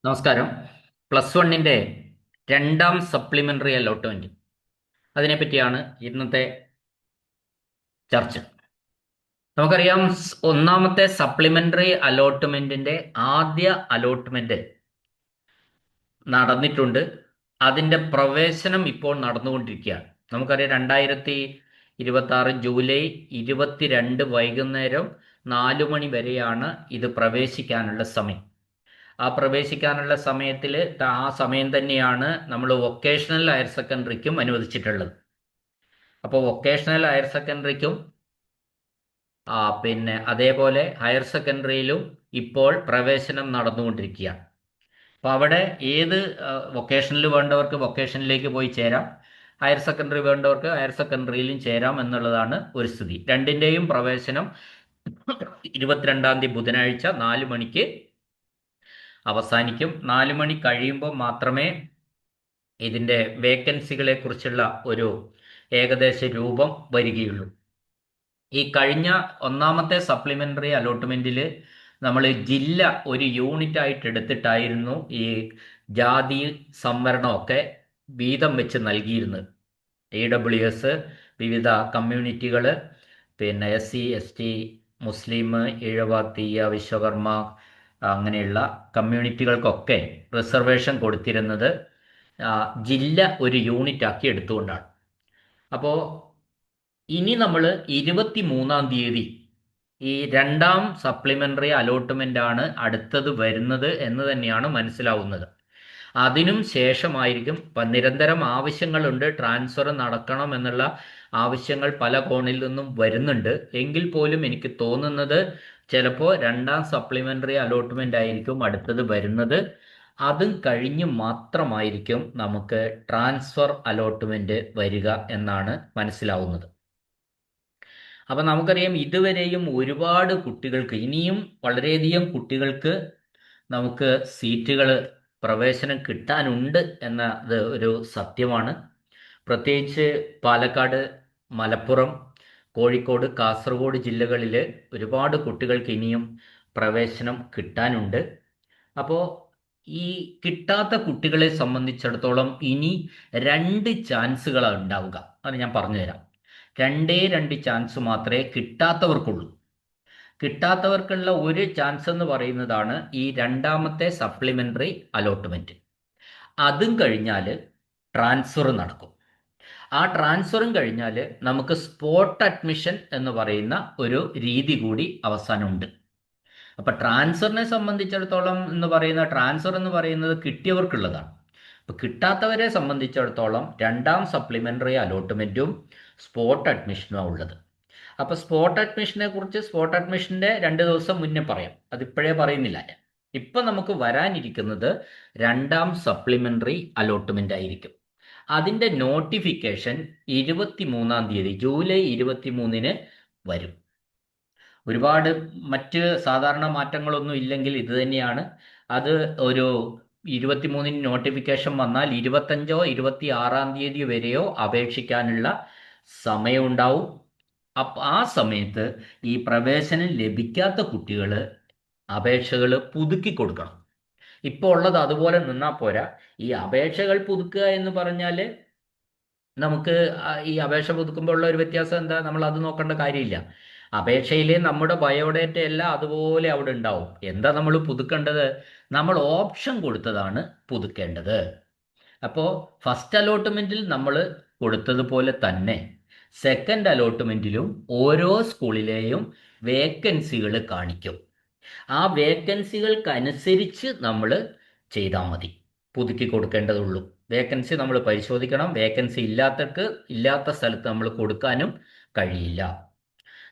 നമസ്കാരം. +1 രണ്ടാം supplementary allotment അതിനെപ്പറ്റിയാണ് ഇന്നത്തെ ചർച്ച. നമുക്കറിയാം, ഒന്നാമത്തെ സപ്ലിമെന്ററി അലോട്ട്മെന്റിന്റെ ആദ്യ അലോട്ട്മെന്റ് നടന്നിട്ടുണ്ട്. അതിന്റെ പ്രവേശനം ഇപ്പോൾ നടന്നുകൊണ്ടിരിക്കുകയാണ്. നമുക്കറിയാം, 2026 ജൂലൈ 22 വൈകുന്നേരം 4 മണി വരെയാണ് ഇത് പ്രവേശിക്കാനുള്ള സമയം. ആ പ്രവേശിക്കാനുള്ള സമയത്തിൽ ആ സമയം തന്നെയാണ് നമ്മൾ വൊക്കേഷണൽ ഹയർ സെക്കൻഡറിക്കും അനുവദിച്ചിട്ടുള്ളത്. അപ്പോൾ വൊക്കേഷണൽ ഹയർ സെക്കൻഡറിക്കും പിന്നെ അതേപോലെ ഹയർ സെക്കൻഡറിയിലും ഇപ്പോൾ പ്രവേശനം നടന്നുകൊണ്ടിരിക്കുകയാണ്. അപ്പോൾ അവിടെ ഏത് വൊക്കേഷനിൽ വേണ്ടവർക്ക് വൊക്കേഷനിലേക്ക് പോയി ചേരാം, ഹയർ സെക്കൻഡറി വേണ്ടവർക്ക് ഹയർ സെക്കൻഡറിയിലും ചേരാം എന്നുള്ളതാണ് ഒരു സ്ഥിതി. രണ്ടിൻ്റെയും പ്രവേശനം 22 തീയതി ബുധനാഴ്ച 4 മണിക്ക് അവസാനിക്കും. 4 മണി കഴിയുമ്പോൾ മാത്രമേ ഇതിൻ്റെ വേക്കൻസികളെ കുറിച്ചുള്ള ഒരു ഏകദേശ രൂപം വരികയുള്ളൂ. ഈ കഴിഞ്ഞ ഒന്നാമത്തെ സപ്ലിമെന്ററി അലോട്ട്മെന്റിൽ നമ്മൾ ജില്ല ഒരു യൂണിറ്റ് ആയിട്ട് എടുത്തിട്ടായിരുന്നു ഈ ജാതി സംവരണമൊക്കെ വീതം വെച്ച് നൽകിയിരുന്നത്. AWS, വിവിധ കമ്മ്യൂണിറ്റികൾ, പിന്നെ SC ST, മുസ്ലിം, ഈഴവ, തീയ, വിശ്വകർമ്മ, അങ്ങനെയുള്ള കമ്മ്യൂണിറ്റികൾക്കൊക്കെ റിസർവേഷൻ കൊടുത്തിരുന്നത് ജില്ല ഒരു യൂണിറ്റ് ആക്കി എടുത്തുകൊണ്ടാണ്. അപ്പോൾ ഇനി നമ്മൾ 23 തീയതി ഈ രണ്ടാം സപ്ലിമെന്ററി അലോട്ട്മെന്റ് ആണ് അടുത്തത് വരുന്നത് എന്ന് തന്നെയാണ് മനസ്സിലാവുന്നത്. അതിനും ശേഷമായിരിക്കും. നിരന്തരം ആവശ്യങ്ങളുണ്ട്, ട്രാൻസ്ഫർ നടക്കണം എന്നുള്ള ആവശ്യങ്ങൾ പല കോണിൽ നിന്നും വരുന്നുണ്ട്. എങ്കിൽ പോലും എനിക്ക് തോന്നുന്നത് ചിലപ്പോൾ രണ്ടാം സപ്ലിമെന്ററി അലോട്ട്മെന്റ് ആയിരിക്കും അടുത്തത് വരുന്നത്. അതും കഴിഞ്ഞ് മാത്രമായിരിക്കും നമുക്ക് ട്രാൻസ്ഫർ അലോട്ട്മെന്റ് വരിക എന്നാണ് മനസ്സിലാവുന്നത്. അപ്പം നമുക്കറിയാം, ഇതുവരെയും ഒരുപാട് കുട്ടികൾക്ക്, ഇനിയും വളരെയധികം കുട്ടികൾക്ക് നമുക്ക് സീറ്റുകൾ പ്രവേശനം കിട്ടാനുണ്ട് എന്നത് ഒരു സത്യമാണ്. പ്രത്യേകിച്ച് പാലക്കാട്, മലപ്പുറം, കോഴിക്കോട്, കാസർഗോഡ് ജില്ലകളിൽ ഒരുപാട് കുട്ടികൾക്ക് ഇനിയും പ്രവേശനം കിട്ടാനുണ്ട്. അപ്പോൾ ഈ കിട്ടാത്ത കുട്ടികളെ സംബന്ധിച്ചിടത്തോളം ഇനി 2 ചാൻസുകളാണ് ഉണ്ടാവുക. അത് ഞാൻ പറഞ്ഞുതരാം. 2 ചാൻസ് മാത്രമേ കിട്ടാത്തവർക്കുള്ളൂ. കിട്ടാത്തവർക്കുള്ള ഒരു ചാൻസ് എന്ന് പറയുന്നതാണ് ഈ രണ്ടാമത്തെ സപ്ലിമെന്ററി അലോട്ട്മെന്റ്. അതും കഴിഞ്ഞാൽ ട്രാൻസ്ഫർ നടക്കും. ആ ട്രാൻസ്ഫറും കഴിഞ്ഞാൽ നമുക്ക് സ്പോട്ട് അഡ്മിഷൻ എന്ന് പറയുന്ന ഒരു രീതി കൂടി അവസാനമുണ്ട്. അപ്പൊ ട്രാൻസ്ഫറിനെ സംബന്ധിച്ചിടത്തോളം ട്രാൻസ്ഫർ എന്ന് പറയുന്നത് കിട്ടിയവർക്കുള്ളതാണ്. അപ്പൊ കിട്ടാത്തവരെ സംബന്ധിച്ചിടത്തോളം രണ്ടാം സപ്ലിമെന്ററി അലോട്ട്മെന്റും സ്പോട്ട് അഡ്മിഷനുമാണ് ഉള്ളത്. അപ്പൊ സ്പോട്ട് അഡ്മിഷന്റെ 2 ദിവസം മുന്നേ പറയാം, അതിപ്പോഴേ പറയുന്നില്ല ഞാൻ. ഇപ്പൊ നമുക്ക് വരാനിരിക്കുന്നത് രണ്ടാം സപ്ലിമെന്ററി അലോട്ട്മെന്റ് ആയിരിക്കും. അതിന്റെ നോട്ടിഫിക്കേഷൻ 23 തീയതി ജൂലൈ 23 വരും. ഒരുപാട് മറ്റ് സാധാരണ മാറ്റങ്ങളൊന്നും ഇല്ലെങ്കിൽ ഇത് തന്നെയാണ്. അത് ഒരു 23 നോട്ടിഫിക്കേഷൻ വന്നാൽ 25 26 വരെയോ അപേക്ഷിക്കാനുള്ള സമയമുണ്ടാവും. ആ സമയത്ത് ഈ പ്രവേശനം ലഭിക്കാത്ത കുട്ടികൾ അപേക്ഷകൾ പുതുക്കി കൊടുക്കണം. ഇപ്പോൾ ഉള്ളത് അതുപോലെ നിന്നാൽ പോരാ. ഈ അപേക്ഷകൾ പുതുക്കുക എന്ന് പറഞ്ഞാൽ നമുക്ക് ഈ അപേക്ഷ പുതുക്കുമ്പോൾ ഉള്ള ഒരു വ്യത്യാസം എന്താ, നമ്മൾ അത് നോക്കേണ്ട കാര്യമില്ല. അപേക്ഷയിൽ നമ്മുടെ ബയോഡേറ്റ എല്ലാം അതുപോലെ അവിടെ ഉണ്ടാവും. എന്താ നമ്മൾ പുതുക്കേണ്ടത്? നമ്മൾ ഓപ്ഷൻ കൊടുത്തതാണ് പുതുക്കേണ്ടത്. അപ്പോൾ ഫസ്റ്റ് അലോട്ട്മെന്റിൽ നമ്മൾ കൊടുത്തതുപോലെ തന്നെ സെക്കൻഡ് അലോട്ട്മെന്റിലും ഓരോ സ്കൂളിലെയും വേക്കൻസികൾ കാണിക്കും. ആ വേക്കൻസികൾക്കനുസരിച്ച് നമ്മൾ ചെയ്താൽ മതി. പുതുക്കി കൊടുക്കേണ്ടതുള്ളൂ. വേക്കൻസി നമ്മൾ പരിശോധിക്കണം. വേക്കൻസി ഇല്ലാത്ത സ്ഥലത്ത് നമ്മൾ കൊടുക്കാനും കഴിയില്ല.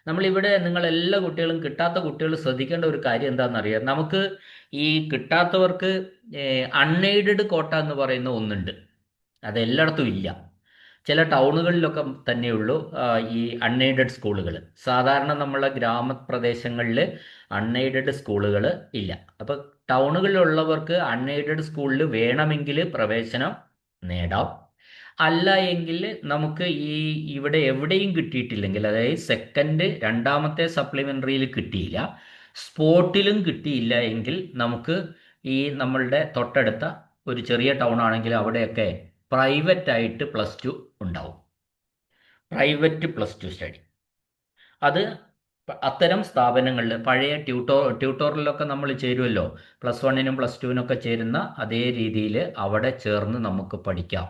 നമ്മളിവിടെ എല്ലാ കുട്ടികളും, കിട്ടാത്ത കുട്ടികൾ ശ്രദ്ധിക്കേണ്ട ഒരു കാര്യം എന്താണെന്നറിയാം. നമുക്ക് ഈ കിട്ടാത്തവർക്ക് അൺഎയ്ഡഡ് കോട്ട എന്ന് പറയുന്ന ഒന്നുണ്ട്. അത് എല്ലായിടത്തും ഇല്ല. ചില ടൗണുകളിലൊക്കെ തന്നെയുള്ളൂ ഈ അൺഎയ്ഡഡ് സ്കൂളുകൾ. സാധാരണ നമ്മളെ ഗ്രാമപ്രദേശങ്ങളിൽ അൺഎയ്ഡഡ് സ്കൂളുകൾ ഇല്ല. അപ്പോൾ ടൗണുകളിലുള്ളവർക്ക് അൺഎയ്ഡഡ് സ്കൂളിൽ വേണമെങ്കിൽ പ്രവേശനം നേടാം. അല്ല എങ്കിൽ നമുക്ക് ഇവിടെ എവിടെയും കിട്ടിയിട്ടില്ലെങ്കിൽ, അതായത് രണ്ടാമത്തെ സപ്ലിമെന്ററിയിൽ കിട്ടിയില്ല, സ്പോട്ടിലും കിട്ടിയില്ല എങ്കിൽ നമുക്ക് ഈ നമ്മളുടെ തൊട്ടടുത്ത ഒരു ചെറിയ ടൗൺ ആണെങ്കിൽ അവിടെയൊക്കെ പ്രൈവറ്റ് ആയിട്ട് പ്ലസ് ടു ഉണ്ടാവും. പ്രൈവറ്റ് പ്ലസ് ടു സ്റ്റഡി അത് അത്തരം സ്ഥാപനങ്ങളിൽ പഴയ ട്യൂട്ടോറിയലൊക്കെ നമ്മൾ ചേരുമല്ലോ, പ്ലസ് വണ്ണിനും പ്ലസ് ടുവിനൊക്കെ ചേരുന്ന അതേ രീതിയിൽ അവിടെ ചേർന്ന് നമുക്ക് പഠിക്കാം.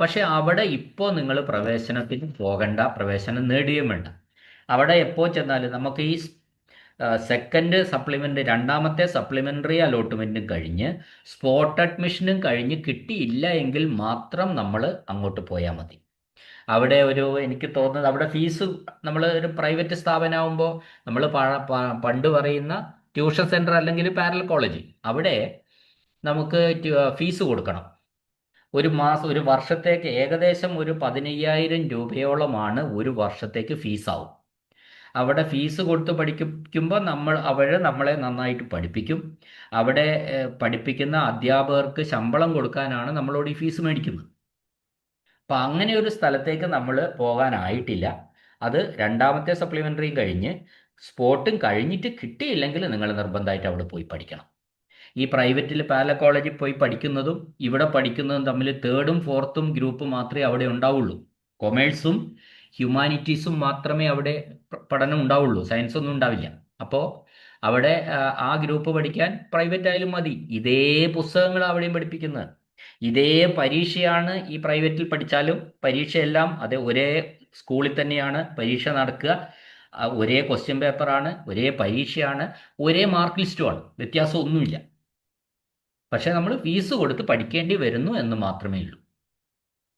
പക്ഷെ അവിടെ ഇപ്പോൾ നിങ്ങൾ പ്രവേശനത്തിന് പോകണ്ട, പ്രവേശനം നേടുകയും വേണ്ട. അവിടെ എപ്പോൾ ചെന്നാലും നമുക്ക് ഈ സെക്കൻഡ് സപ്ലിമെൻ്ററി, രണ്ടാമത്തെ സപ്ലിമെൻ്ററി അലോട്ട്മെൻറ്റും കഴിഞ്ഞ് സ്പോട്ട് അഡ്മിഷനും കഴിഞ്ഞ് കിട്ടിയില്ല എങ്കിൽ മാത്രം നമ്മൾ അങ്ങോട്ട് പോയാൽ മതി. അവിടെ എനിക്ക് തോന്നുന്നത് അവിടെ ഫീസ്, നമ്മൾ ഒരു പ്രൈവറ്റ് സ്ഥാപനമാകുമ്പോൾ നമ്മൾ പണ്ട് പറയുന്ന ട്യൂഷൻ സെൻറ്റർ അല്ലെങ്കിൽ പാരലൽ കോളേജ്, അവിടെ നമുക്ക് ഫീസ് കൊടുക്കണം. ഒരു വർഷത്തേക്ക് ഏകദേശം ഒരു 15,000 രൂപയോളമാണ് ഒരു വർഷത്തേക്ക് ഫീസാവും. അവിടെ ഫീസ് കൊടുത്ത് പഠിക്കുമ്പോൾ നമ്മളെ നന്നായിട്ട് പഠിപ്പിക്കും. അവിടെ പഠിപ്പിക്കുന്ന അധ്യാപകർക്ക് ശമ്പളം കൊടുക്കാനാണ് നമ്മളോട് ഈ ഫീസ് മേടിക്കുന്നത്. അപ്പം അങ്ങനെ ഒരു സ്ഥലത്തേക്ക് നമ്മൾ പോകാനായിട്ടില്ല. അത് രണ്ടാമത്തെ സപ്ലിമെൻ്ററിയും കഴിഞ്ഞ് സ്പോട്ടും കഴിഞ്ഞിട്ട് കിട്ടിയില്ലെങ്കിൽ നിങ്ങൾ നിർബന്ധമായിട്ട് അവിടെ പോയി പഠിക്കണം. ഈ പ്രൈവറ്റിൽ പാരലൽ കോളേജിൽ പോയി പഠിക്കുന്നതും ഇവിടെ പഠിക്കുന്നതും തമ്മിൽ തേർഡും ഫോർത്തും ഗ്രൂപ്പ് മാത്രമേ അവിടെ ഉണ്ടാവുള്ളൂ. കൊമേഴ്സും ഹ്യൂമാനിറ്റീസും മാത്രമേ അവിടെ പഠനം ഉണ്ടാവുള്ളൂ, സയൻസ് ഒന്നും ഉണ്ടാവില്ല. അപ്പോൾ അവിടെ ആ ഗ്രൂപ്പ് പഠിക്കാൻ പ്രൈവറ്റ് ആയാലും മതി. ഇതേ പുസ്തകങ്ങൾ അവിടെയും പഠിപ്പിക്കുന്നത്, ഇതേ പരീക്ഷയാണ്. ഈ പ്രൈവറ്റിൽ പഠിച്ചാലും പരീക്ഷയെല്ലാം അതേ ഒരേ സ്കൂളിൽ തന്നെയാണ് പരീക്ഷ നടക്കുക. ഒരേ ക്വസ്റ്റ്യൻ പേപ്പറാണ്, ഒരേ പരീക്ഷയാണ്, ഒരേ മാർക്ക് ലിസ്റ്റുമാണ്, വ്യത്യാസമൊന്നുമില്ല. പക്ഷേ നമ്മൾ ഫീസ് കൊടുത്ത് പഠിക്കേണ്ടി വരുന്നു എന്ന് മാത്രമേ ഉള്ളൂ.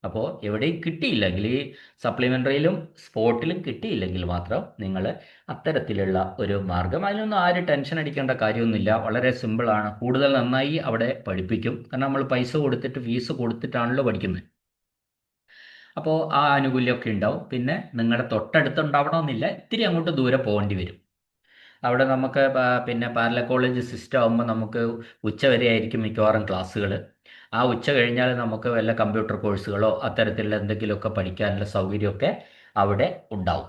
അപ്പോൾ എവിടെയും കിട്ടിയില്ലെങ്കിൽ, ഈ സപ്ലിമെൻ്ററിയിലും സ്പോട്ടിലും കിട്ടിയില്ലെങ്കിൽ മാത്രം നിങ്ങൾ അത്തരത്തിലുള്ള ഒരു മാർഗം, അതിനൊന്നും ആരും ടെൻഷൻ അടിക്കേണ്ട കാര്യമൊന്നുമില്ല. വളരെ സിമ്പിളാണ്. കൂടുതൽ നന്നായി അവിടെ പഠിപ്പിക്കും. കാരണം നമ്മൾ പൈസ കൊടുത്തിട്ട്, ഫീസ് കൊടുത്തിട്ടാണല്ലോ പഠിക്കുന്നത്. അപ്പോൾ ആ ആനുകൂല്യമൊക്കെ ഉണ്ടാവും. പിന്നെ നിങ്ങളുടെ തൊട്ടടുത്തുണ്ടാവണമെന്നില്ല, ഇത്തിരി അങ്ങോട്ട് ദൂരെ പോകേണ്ടി വരും. അവിടെ നമുക്ക് പിന്നെ പാരലൽ കോളേജ് സിസ്റ്റം ആകുമ്പോൾ നമുക്ക് ഉച്ചവരെ ആയിരിക്കും മിക്കവാറും ക്ലാസ്സുകൾ. ആ ഉച്ച കഴിഞ്ഞാൽ നമുക്ക് വല്ല കമ്പ്യൂട്ടർ കോഴ്സുകളോ അത്തരത്തിലുള്ള എന്തെങ്കിലുമൊക്കെ പഠിക്കാനുള്ള സൗകര്യമൊക്കെ അവിടെ ഉണ്ടാവും.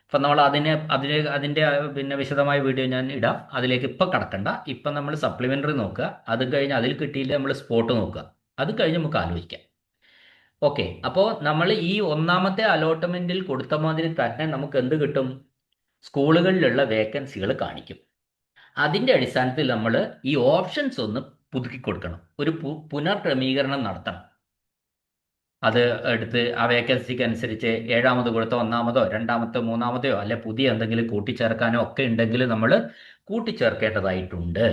അപ്പം നമ്മൾ അതിൻ്റെ പിന്നെ വിശദമായ വീഡിയോ ഞാൻ ഇടാം, അതിലേക്ക് ഇപ്പം കടക്കണ്ട. ഇപ്പം നമ്മൾ സപ്ലിമെൻ്ററി നോക്കുക, അത് കഴിഞ്ഞ് അതിൽ കിട്ടിയില്ല നമ്മൾ സ്പോട്ട് നോക്കുക, അത് കഴിഞ്ഞ് നമുക്ക് ആലോചിക്കാം. ഓക്കെ, അപ്പോൾ നമ്മൾ ഈ ഒന്നാമത്തെ അലോട്ട്മെൻറ്റിൽ കൊടുത്ത മാതിരി തന്നെ നമുക്ക് എന്ത് കിട്ടും? സ്കൂളുകളിലുള്ള വേക്കൻസികൾ കാണിക്കും. അതിൻ്റെ അടിസ്ഥാനത്തിൽ നമ്മൾ ഈ ഓപ്ഷൻസ് ഒന്ന് പുതുക്കി കൊടുക്കണം, ഒരു പുനർക്രമീകരണം നടത്തണം. അത് എടുത്ത് ആ വേക്കൻസിക്ക് അനുസരിച്ച് ഏഴാമത് കൊടുത്ത ഒന്നാമതോ രണ്ടാമത്തോ മൂന്നാമതോ അല്ലെ പുതിയ എന്തെങ്കിലും കൂട്ടിച്ചേർക്കാനോ ഒക്കെ ഉണ്ടെങ്കിൽ നമ്മൾ കൂട്ടിച്ചേർക്കേണ്ടതായിട്ടുണ്ട്.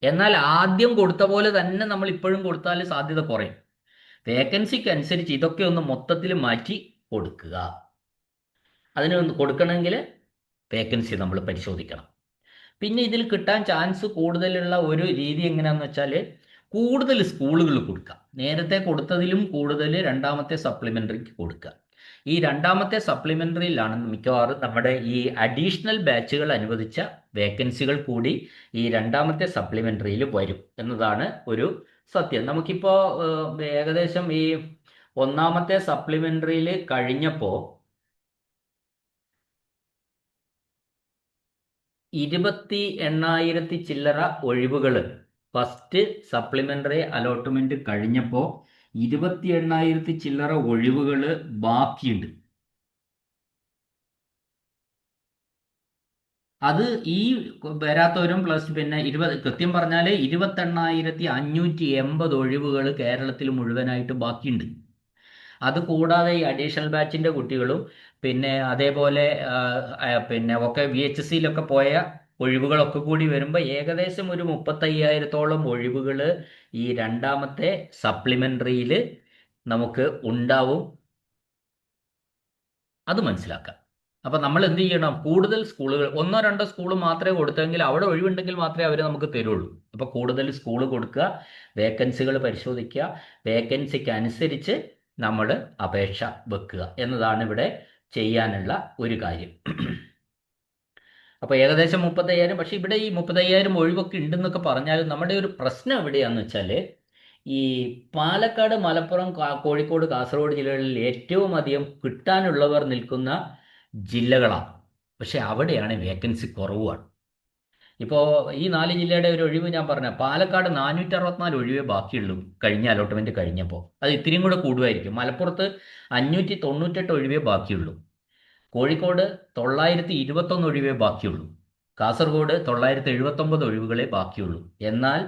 എന്നാൽ ആദ്യം കൊടുത്ത പോലെ തന്നെ നമ്മൾ ഇപ്പോഴും കൊടുത്താൽ സാധ്യത കുറയും. വേക്കൻസിക്ക് അനുസരിച്ച് ഇതൊക്കെ ഒന്ന് മൊത്തത്തിൽ മാറ്റി കൊടുക്കുക. അതിന് കൊടുക്കണമെങ്കിൽ വേക്കൻസി നമ്മൾ പരിശോധിക്കണം. പിന്നെ ഇതിൽ കിട്ടാൻ ചാൻസ് കൂടുതലുള്ള ഒരു രീതി എങ്ങനെയാണെന്ന് വെച്ചാൽ, കൂടുതൽ സ്കൂളുകൾ കൊടുക്കുക. നേരത്തെ കൊടുത്തതിലും കൂടുതൽ രണ്ടാമത്തെ സപ്ലിമെൻ്ററിക്ക് കൊടുക്കുക. ഈ രണ്ടാമത്തെ സപ്ലിമെൻ്ററിയിലാണ് മിക്കവാറും നമ്മുടെ ഈ അഡീഷണൽ ബാച്ചുകൾ അനുവദിച്ച വേക്കൻസികൾ കൂടി ഈ രണ്ടാമത്തെ സപ്ലിമെൻ്ററിയിൽ വരും എന്നതാണ് ഒരു സത്യം. നമുക്കിപ്പോൾ ഏകദേശം ഈ ഒന്നാമത്തെ സപ്ലിമെൻ്ററിയിൽ കഴിഞ്ഞപ്പോൾ 28,000 ചില്ലറ ഒഴിവുകൾ, ഫസ്റ്റ് സപ്ലിമെൻ്ററി അലോട്ട്മെൻറ്റ് കഴിഞ്ഞപ്പോൾ 28,000 ചില്ലറ ഒഴിവുകൾ ബാക്കിയുണ്ട്. അത് ഈ വരാത്തവരും പ്ലസ് പിന്നെ കൃത്യം പറഞ്ഞാൽ 28,580 ഒഴിവുകൾ കേരളത്തിൽ മുഴുവനായിട്ട് ബാക്കിയുണ്ട്. അതുകൂടാതെ ഈ അഡീഷണൽ ബാച്ചിൻ്റെ കുട്ടികളും പിന്നെ അതേപോലെ പിന്നെ ഒക്കെ VHSCയിലൊക്കെ പോയ ഒഴിവുകളൊക്കെ കൂടി വരുമ്പോൾ ഏകദേശം ഒരു 35,000-ഓളം ഒഴിവുകൾ ഈ രണ്ടാമത്തെ സപ്ലിമെൻ്ററിയിൽ നമുക്ക് ഉണ്ടാവും. അത് മനസ്സിലാക്കാം. അപ്പം നമ്മൾ എന്ത് ചെയ്യണം? കൂടുതൽ സ്കൂളുകൾ, ഒന്നോ രണ്ടോ സ്കൂൾ മാത്രമേ കൊടുത്തെങ്കിൽ അവിടെ ഒഴിവുണ്ടെങ്കിൽ മാത്രമേ അവർ നമുക്ക് തരുള്ളൂ. അപ്പോൾ കൂടുതൽ സ്കൂൾ കൊടുക്കുക, വേക്കൻസികൾ പരിശോധിക്കുക, വേക്കൻസിക്ക് അനുസരിച്ച് നമ്മൾ അപേക്ഷ വെക്കുക എന്നതാണ് ഇവിടെ ചെയ്യാനുള്ള ഒരു കാര്യം. അപ്പോൾ ഏകദേശം 35,000. പക്ഷേ ഇവിടെ ഈ 35,000 ഒഴിവൊക്കെ ഉണ്ടെന്നൊക്കെ പറഞ്ഞാലും നമ്മുടെ ഒരു പ്രശ്നം എവിടെയാണെന്ന് വെച്ചാൽ, ഈ പാലക്കാട്, മലപ്പുറം, കോഴിക്കോട്, കാസർഗോഡ് ജില്ലകളിൽ ഏറ്റവും അധികം കിട്ടാനുള്ളവർ നിൽക്കുന്ന ജില്ലകളാണ്. പക്ഷെ അവിടെയാണ് വേക്കൻസി കുറവാണ്. ഇപ്പോൾ ഈ 4 ജില്ലയുടെ ഒരു ഒഴിവ് ഞാൻ പറഞ്ഞ പാലക്കാട് 464 ഒഴിവേ ബാക്കിയുള്ളൂ കഴിഞ്ഞ അലോട്ട്മെന്റ് കഴിഞ്ഞപ്പോൾ. അത് ഇത്തിരിയും കൂടെ കൂടുമായിരിക്കും. മലപ്പുറത്ത് 598 ഒഴിവേ ബാക്കിയുള്ളൂ. കോഴിക്കോട് 921 ഒഴിവേ ബാക്കിയുള്ളൂ. കാസർഗോഡ് 979 ഒഴിവുകളെ ബാക്കിയുള്ളൂ. എന്നാൽ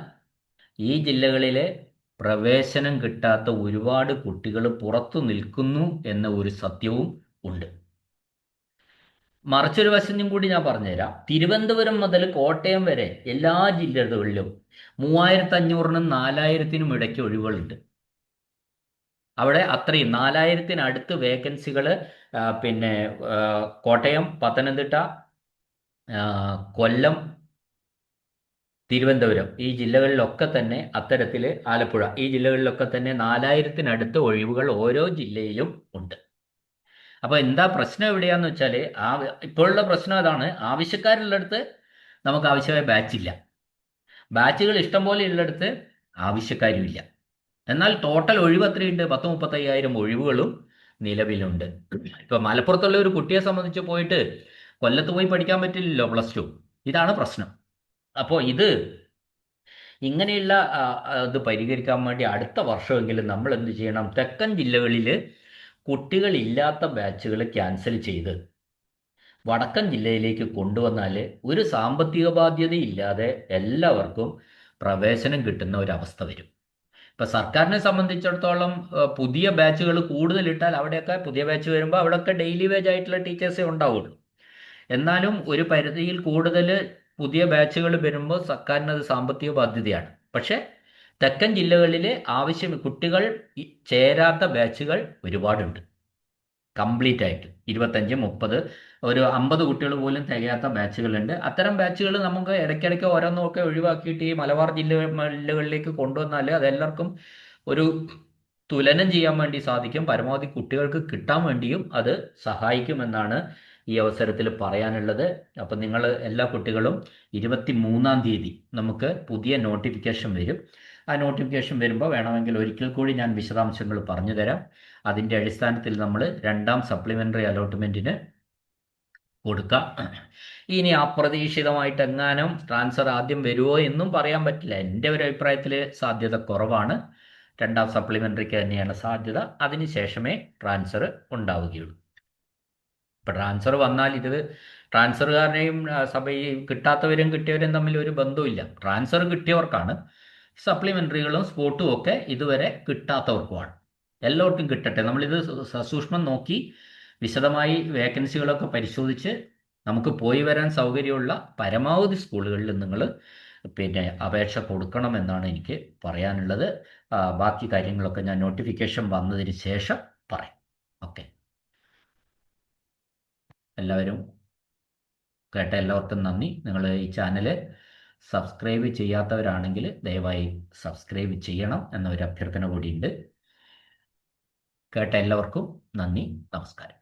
ഈ ജില്ലകളിലെ പ്രവേശനം കിട്ടാത്ത ഒരുപാട് കുട്ടികൾ പുറത്തു നിൽക്കുന്നു എന്ന ഒരു സത്യവും ഉണ്ട്. മറിച്ചൊരു വശം കൂടി ഞാൻ പറഞ്ഞുതരാം. തിരുവനന്തപുരം മുതൽ കോട്ടയം വരെ എല്ലാ ജില്ലകളിലും 3500-നും 4000-നും ഇടയ്ക്ക് ഒഴിവുകളുണ്ട്. അവിടെ അത്രയും 4000-ത്തിനടുത്ത് വേക്കൻസികൾ പിന്നെ കോട്ടയം, പത്തനംതിട്ട, കൊല്ലം, തിരുവനന്തപുരം ഈ ജില്ലകളിലൊക്കെ തന്നെ അത്തരത്തിൽ, ആലപ്പുഴ ഈ ജില്ലകളിലൊക്കെ തന്നെ 4000-ത്തിനടുത്ത് ഒഴിവുകൾ ഓരോ ജില്ലയിലും ഉണ്ട്. അപ്പോൾ എന്താ പ്രശ്നം എവിടെയാന്ന് വെച്ചാൽ ഇപ്പോഴുള്ള പ്രശ്നം അതാണ്. ആവശ്യക്കാരുള്ളിടത്ത് നമുക്ക് ആവശ്യമായ ബാച്ചില്ല, ബാച്ചുകൾ ഇഷ്ടം പോലെ ഉള്ളിടത്ത് ആവശ്യക്കാരുമില്ല. എന്നാൽ ടോട്ടൽ ഒഴിവ് എത്രയുണ്ട്? 10-35,000 ഒഴിവുകളും നിലവിലുണ്ട്. ഇപ്പൊ മലപ്പുറത്തുള്ള ഒരു കുട്ടിയെ സംബന്ധിച്ച് പോയിട്ട് കൊല്ലത്ത് പോയി പഠിക്കാൻ പറ്റില്ലല്ലോ +2. ഇതാണ് പ്രശ്നം. അപ്പോൾ ഇങ്ങനെയുള്ള ഇത് പരിഹരിക്കാൻ വേണ്ടി അടുത്ത വർഷമെങ്കിലും നമ്മൾ എന്ത് ചെയ്യണം? തെക്കൻ ജില്ലകളിൽ കുട്ടികളില്ലാത്ത ബാച്ചുകൾ ക്യാൻസൽ ചെയ്ത് വടക്കൻ ജില്ലയിലേക്ക് കൊണ്ടുവന്നാൽ ഒരു സാമ്പത്തിക ബാധ്യതയില്ലാതെ എല്ലാവർക്കും പ്രവേശനം കിട്ടുന്ന ഒരവസ്ഥ വരും. ഇപ്പം സർക്കാരിനെ സംബന്ധിച്ചിടത്തോളം പുതിയ ബാച്ചുകൾ കൂടുതലിട്ടാൽ അവിടെയൊക്കെ പുതിയ ബാച്ച് വരുമ്പോൾ അവിടെയൊക്കെ ഡെയിലി വേജ് ആയിട്ടുള്ള ടീച്ചേഴ്സേ ഉണ്ടാവുള്ളൂ. എന്നാലും ഒരു പരിധിയിൽ കൂടുതൽ പുതിയ ബാച്ചുകൾ വരുമ്പോൾ സർക്കാരിന് അത് സാമ്പത്തിക ബാധ്യതയാണ്. പക്ഷേ തെക്കൻ ജില്ലകളിലെ കുട്ടികൾ ചേരാത്ത ബാച്ചുകൾ ഒരുപാടുണ്ട്. കംപ്ലീറ്റ് ആയിട്ട് 25-30 ഒരു 50 കുട്ടികൾ പോലും തികയാത്ത ബാച്ചുകളുണ്ട്. അത്തരം ബാച്ചുകൾ നമുക്ക് ഇടയ്ക്കിടയ്ക്ക് ഓരോന്നൊക്കെ ഒഴിവാക്കിയിട്ട് ഈ മലബാർ ജില്ലകളിലേക്ക് കൊണ്ടുവന്നാൽ അതെല്ലാവർക്കും ഒരു തുലനം ചെയ്യാൻ വേണ്ടി സാധിക്കും. പരമാവധി കുട്ടികൾക്ക് കിട്ടാൻ വേണ്ടിയും അത് സഹായിക്കുമെന്നാണ് ഈ അവസരത്തിൽ പറയാനുള്ളത്. അപ്പം നിങ്ങൾ എല്ലാ കുട്ടികളും 23-ാം തീയതി നമുക്ക് പുതിയ നോട്ടിഫിക്കേഷൻ വരും. ആ നോട്ടിഫിക്കേഷൻ വരുമ്പോൾ വേണമെങ്കിൽ ഒരിക്കൽ കൂടി ഞാൻ വിശദാംശങ്ങൾ പറഞ്ഞു തരാം. അതിൻ്റെ അടിസ്ഥാനത്തിൽ നമ്മൾ 2ാം സപ്ലിമെൻ്ററി അലോട്ട്മെൻറ്റിന് കൊടുക്കാം. ഇനി അപ്രതീക്ഷിതമായിട്ട് എങ്ങാനും ട്രാൻസ്ഫർ ആദ്യം വരുമോ എന്നും പറയാൻ പറ്റില്ല. എൻ്റെ ഒരു അഭിപ്രായത്തിൽ സാധ്യത കുറവാണ്. 2ാം സപ്ലിമെൻ്ററിക്ക് തന്നെയാണ് സാധ്യത. അതിനുശേഷമേ ട്രാൻസ്ഫർ ഉണ്ടാവുകയുള്ളൂ. ഇപ്പം ട്രാൻസ്ഫർ വന്നാൽ ട്രാൻസ്ഫറുകാരനെയും കിട്ടാത്തവരും കിട്ടിയവരും തമ്മിൽ ഒരു ബന്ധവുമില്ല. ട്രാൻസ്ഫർ കിട്ടിയവർക്കാണ്. സപ്ലിമെൻ്ററികളും സ്പോട്ടും ഒക്കെ ഇതുവരെ കിട്ടാത്തവർക്കുമാണ്. എല്ലാവർക്കും കിട്ടട്ടെ. നമ്മളിത് സസൂക്ഷ്മം നോക്കി വിശദമായി വേക്കൻസികളൊക്കെ പരിശോധിച്ച് നമുക്ക് പോയി വരാൻ സൗകര്യമുള്ള പരമാവധി സ്കൂളുകളിൽ നിങ്ങൾ അപേക്ഷ കൊടുക്കണമെന്നാണ് എനിക്ക് പറയാനുള്ളത്. ബാക്കി കാര്യങ്ങളൊക്കെ ഞാൻ നോട്ടിഫിക്കേഷൻ വന്നതിന് ശേഷം പറയാം. ഓക്കെ, എല്ലാവരും കേട്ട എല്ലാവർക്കും നന്ദി. നിങ്ങൾ ഈ ചാനൽ സബ്സ്ക്രൈബ് ചെയ്യാത്തവരാണെങ്കിൽ ദയവായി സബ്സ്ക്രൈബ് ചെയ്യണം എന്നൊരു അഭ്യർത്ഥന കൂടിയുണ്ട്. കേട്ട എല്ലാവർക്കും നന്ദി, നമസ്കാരം.